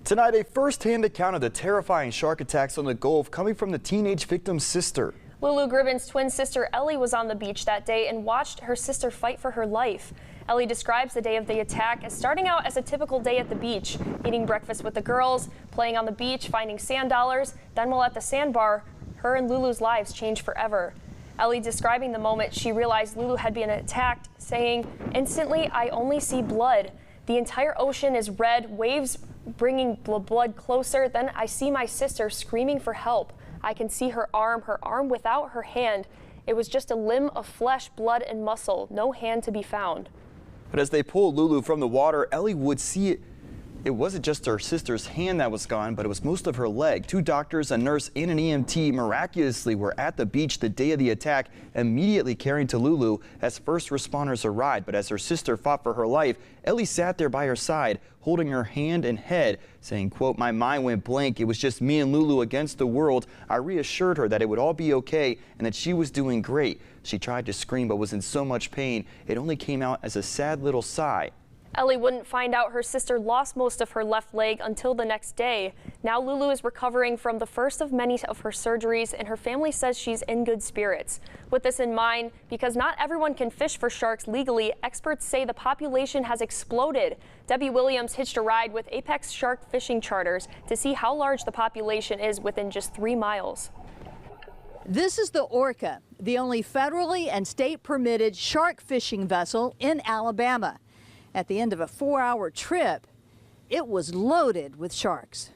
Tonight, a first-hand account of the terrifying shark attacks on the Gulf coming from the teenage victim's sister. Lulu Gribben's twin sister Ellie was on the beach that day and watched her sister fight for her life. Ellie describes the day of the attack as starting out as a typical day at the beach, eating breakfast with the girls, playing on the beach, finding sand dollars. Then while at the sandbar, her and Lulu's lives changed forever. Ellie describing the moment she realized Lulu had been attacked, saying, "Instantly, I only see blood. The entire ocean is red, waves bringing blood closer. Then I see my sister screaming for help. I can see her arm without her hand. It was just a limb of flesh, blood, and muscle, no hand to be found." But as they pulled Lulu from the water, Ellie would see it wasn't just her sister's hand that was gone, but it was most of her leg. 2 doctors, a nurse, and an EMT miraculously were at the beach the day of the attack, immediately caring to Lulu as first responders arrived. But as her sister fought for her life, Ellie sat there by her side, holding her hand and head, saying, quote, "My mind went blank. It was just me and Lulu against the world. I reassured her that it would all be okay and that she was doing great. She tried to scream but was in so much pain, it only came out as a sad little sigh." Ellie wouldn't find out her sister lost most of her left leg until the next day. Now Lulu is recovering from the first of many of her surgeries, and her family says she's in good spirits. With this in mind, because not everyone can fish for sharks legally, experts say the population has exploded. Debbie Williams hitched a ride with Apex Shark Fishing Charters to see how large the population is within just 3 miles. This is the Orca, the only federally and state permitted shark fishing vessel in Alabama. At the end of a 4-hour trip, it was loaded with sharks.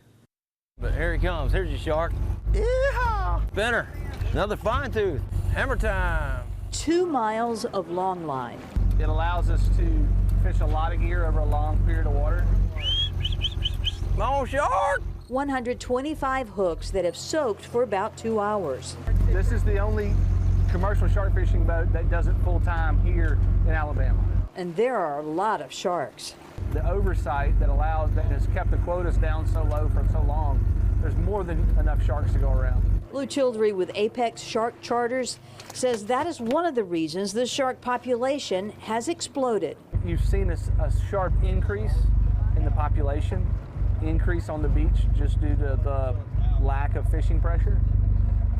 But here he comes. Here's your shark. Yeah! Spinner. Another fine tooth. Hammer time. 2 miles of long line. It allows us to fish a lot of gear over a long period of water. Come on, shark! 125 hooks that have soaked for about 2 hours. This is the only commercial shark fishing boat that does it full time here in Alabama. And there are a lot of sharks. The oversight that has kept the quotas down so low for so long, there's more than enough sharks to go around. Lou Childry with Apex Shark Charters says that is one of the reasons the shark population has exploded. You've seen a sharp increase in the population, increase on the beach just due to the lack of fishing pressure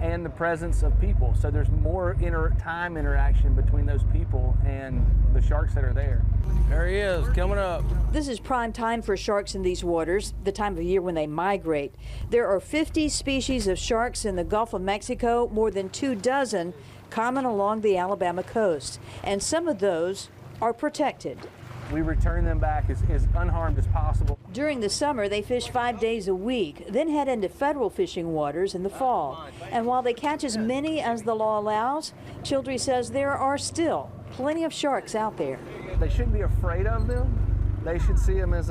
and the presence of people. So there's more time interaction between those people and the sharks that are there. There he is, coming up. This is prime time for sharks in these waters, the time of year when they migrate. There are 50 species of sharks in the Gulf of Mexico, more than 24 common along the Alabama coast, and some of those are protected. We return them back as unharmed as possible. During the summer, they fish 5 days a week, then head into federal fishing waters in the fall. And while they catch as many as the law allows, Childry says there are still plenty of sharks out there. They shouldn't be afraid of them. They should see them as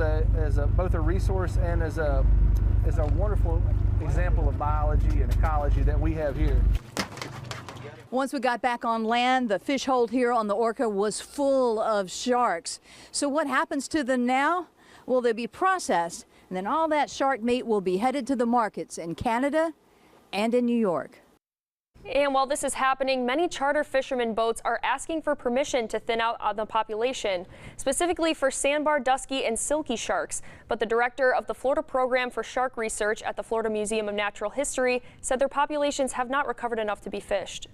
both a resource and as a wonderful example of biology and ecology that we have here. Once we got back on land, the fish hold here on the Orca was full of sharks. So what happens to them now? Well, they'll be processed, and then all that shark meat will be headed to the markets in Canada and in New York. And while this is happening, many charter fishermen boats are asking for permission to thin out the population, specifically for sandbar, dusky, and silky sharks. But the director of the Florida Program for Shark Research at the Florida Museum of Natural History said their populations have not recovered enough to be fished.